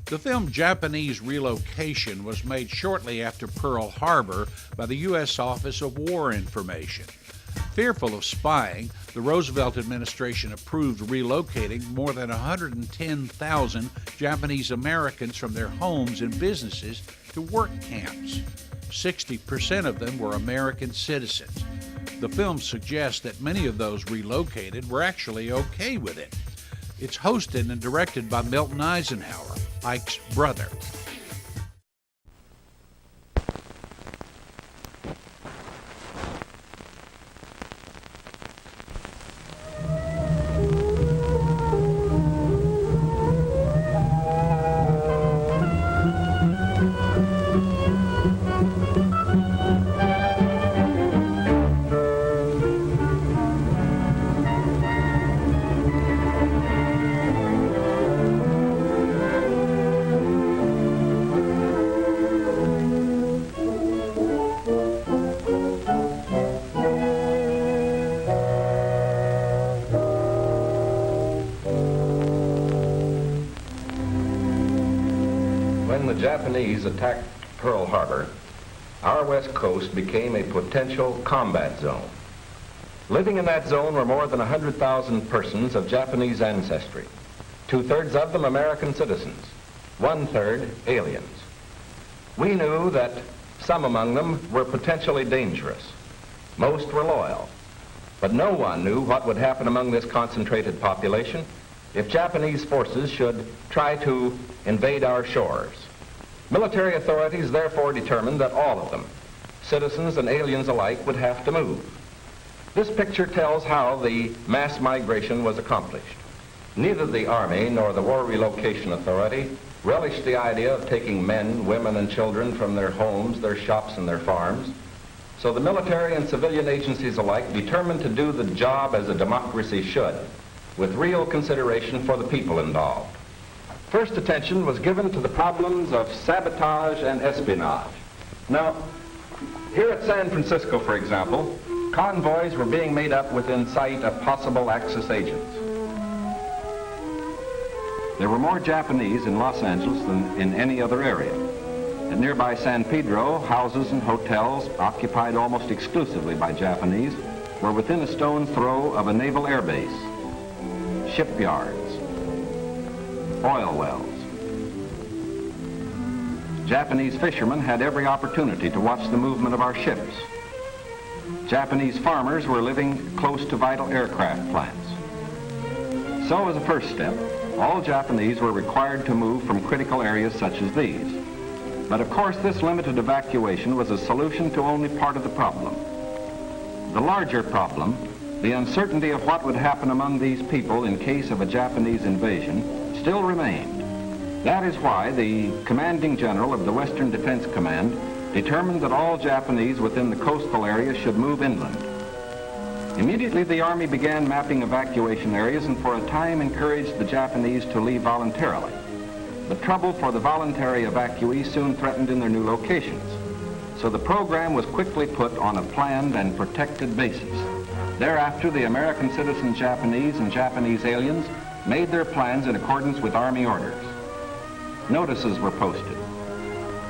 The film Japanese Relocation was made shortly after Pearl Harbor by the U.S. Office of War Information. Fearful of spying, the Roosevelt administration approved relocating more than 110,000 Japanese Americans from their homes and businesses to work camps. 60% of them were American citizens. The film suggests that many of those relocated were actually okay with it. It's hosted and directed by Milton Eisenhower, Ike's brother. When the Japanese attacked Pearl Harbor, our west coast became a potential combat zone. Living in that zone were more than 100,000 persons of Japanese ancestry, 2/3 of them American citizens, 1/3 aliens. We knew that some among them were potentially dangerous. Most were loyal, but no one knew what would happen among this concentrated population if Japanese forces should try to invade our shores. Military authorities therefore determined that all of them, citizens and aliens alike, would have to move. This picture tells how the mass migration was accomplished. Neither the Army nor the War Relocation Authority relished the idea of taking men, women, and children from their homes, their shops, and their farms. So the military and civilian agencies alike determined to do the job as a democracy should, with real consideration for the people involved. First attention was given to the problems of sabotage and espionage. Now, here at San Francisco, for example, convoys were being made up within sight of possible Axis agents. There were more Japanese in Los Angeles than in any other area. At nearby San Pedro, houses and hotels occupied almost exclusively by Japanese were within a stone's throw of a naval air base, shipyards, oil wells. Japanese fishermen had every opportunity to watch the movement of our ships. Japanese farmers were living close to vital aircraft plants. So as a first step, all Japanese were required to move from critical areas such as these. But of course, this limited evacuation was a solution to only part of the problem. The larger problem, the uncertainty of what would happen among these people in case of a Japanese invasion, still remained. That is why the commanding general of the Western Defense Command determined that all Japanese within the coastal area should move inland. Immediately, the Army began mapping evacuation areas and for a time encouraged the Japanese to leave voluntarily. The trouble for the voluntary evacuees soon threatened in their new locations. So the program was quickly put on a planned and protected basis. Thereafter, the American citizen Japanese and Japanese aliens made their plans in accordance with Army orders. Notices were posted.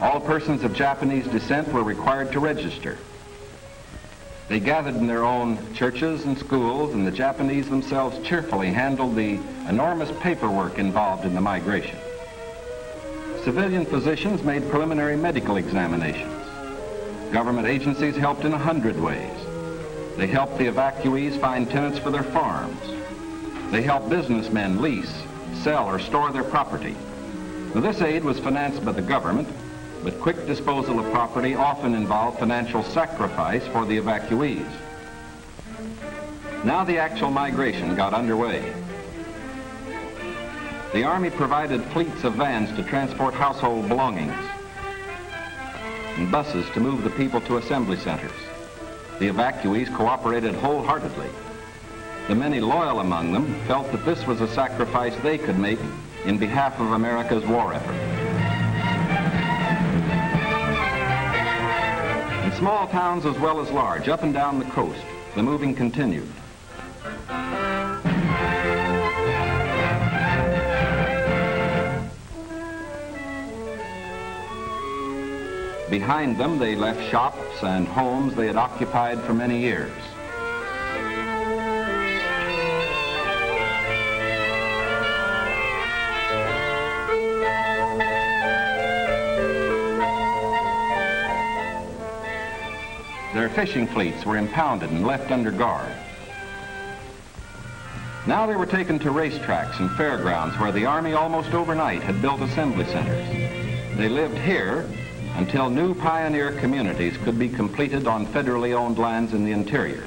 All persons of Japanese descent were required to register. They gathered in their own churches and schools, and the Japanese themselves cheerfully handled the enormous paperwork involved in the migration. Civilian physicians made preliminary medical examinations. Government agencies helped in 100 ways. They helped the evacuees find tenants for their farms. They helped businessmen lease, sell, or store their property. Now, this aid was financed by the government, but quick disposal of property often involved financial sacrifice for the evacuees. Now the actual migration got underway. The Army provided fleets of vans to transport household belongings and buses to move the people to assembly centers. The evacuees cooperated wholeheartedly. The many loyal among them felt that this was a sacrifice they could make in behalf of America's war effort. In small towns as well as large, up and down the coast, the moving continued. Behind them, they left shops and homes they had occupied for many years. Their fishing fleets were impounded and left under guard. Now they were taken to racetracks and fairgrounds where the Army almost overnight had built assembly centers. They lived here until new pioneer communities could be completed on federally owned lands in the interior.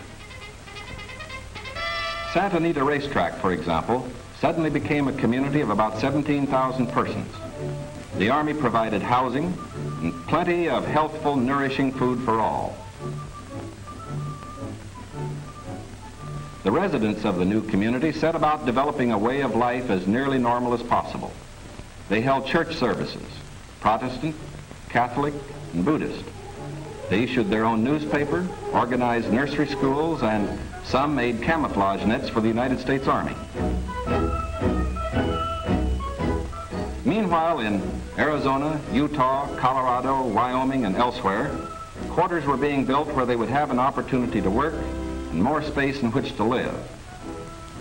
Santa Anita Racetrack, for example, suddenly became a community of about 17,000 persons. The Army provided housing and plenty of healthful, nourishing food for all. The residents of the new community set about developing a way of life as nearly normal as possible. They held church services, Protestant, Catholic, and Buddhist. They issued their own newspaper, organized nursery schools, and some made camouflage nets for the United States Army. Meanwhile, in Arizona, Utah, Colorado, Wyoming, and elsewhere, quarters were being built where they would have an opportunity to work and more space in which to live.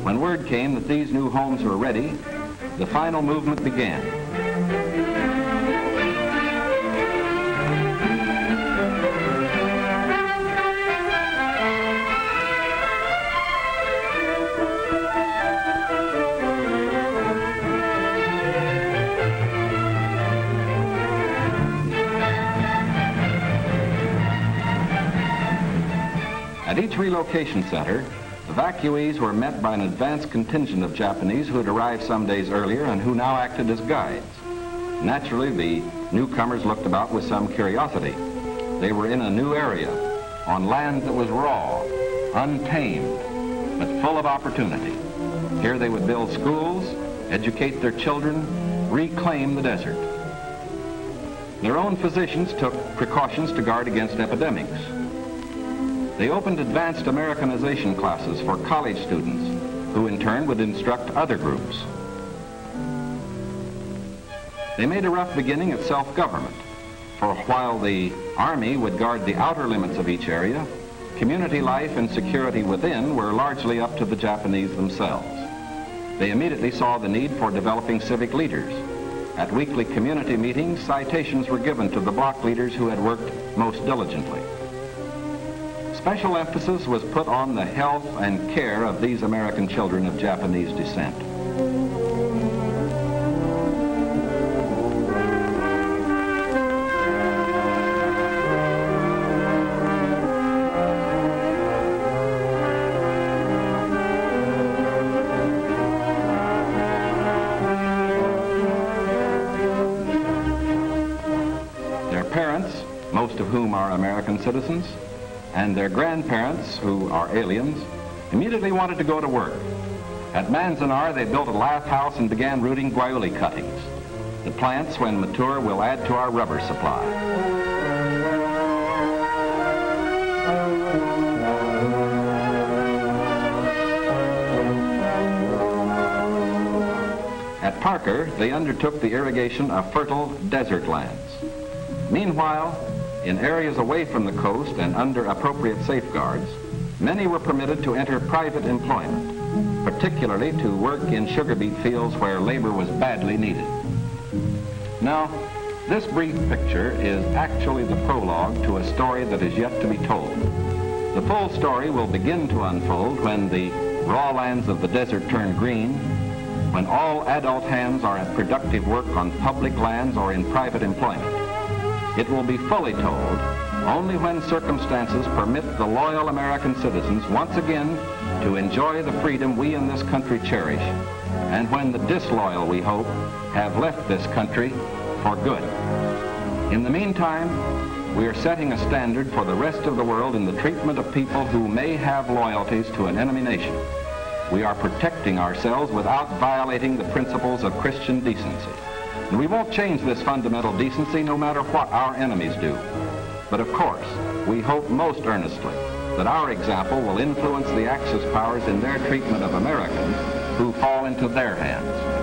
When word came that these new homes were ready, the final movement began. At each relocation center, evacuees were met by an advance contingent of Japanese who had arrived some days earlier and who now acted as guides. Naturally, the newcomers looked about with some curiosity. They were in a new area, on land that was raw, untamed, but full of opportunity. Here they would build schools, educate their children, reclaim the desert. Their own physicians took precautions to guard against epidemics. They opened advanced Americanization classes for college students, who in turn would instruct other groups. They made a rough beginning at self-government, for while the Army would guard the outer limits of each area, community life and security within were largely up to the Japanese themselves. They immediately saw the need for developing civic leaders. At weekly community meetings, citations were given to the block leaders who had worked most diligently. Special emphasis was put on the health and care of these American children of Japanese descent. Their parents, most of whom are American citizens, and their grandparents, who are aliens, immediately wanted to go to work. At Manzanar, they built a lath house and began rooting guayuli cuttings. The plants, when mature, will add to our rubber supply. At Parker, they undertook the irrigation of fertile desert lands. Meanwhile, in areas away from the coast and under appropriate safeguards, many were permitted to enter private employment, particularly to work in sugar beet fields where labor was badly needed. Now, this brief picture is actually the prologue to a story that is yet to be told. The full story will begin to unfold when the raw lands of the desert turn green, when all adult hands are at productive work on public lands or in private employment. It will be fully told only when circumstances permit the loyal American citizens once again to enjoy the freedom we in this country cherish, and when the disloyal, we hope, have left this country for good. In the meantime, we are setting a standard for the rest of the world in the treatment of people who may have loyalties to an enemy nation. We are protecting ourselves without violating the principles of Christian decency. And we won't change this fundamental decency no matter what our enemies do. But of course, we hope most earnestly that our example will influence the Axis powers in their treatment of Americans who fall into their hands.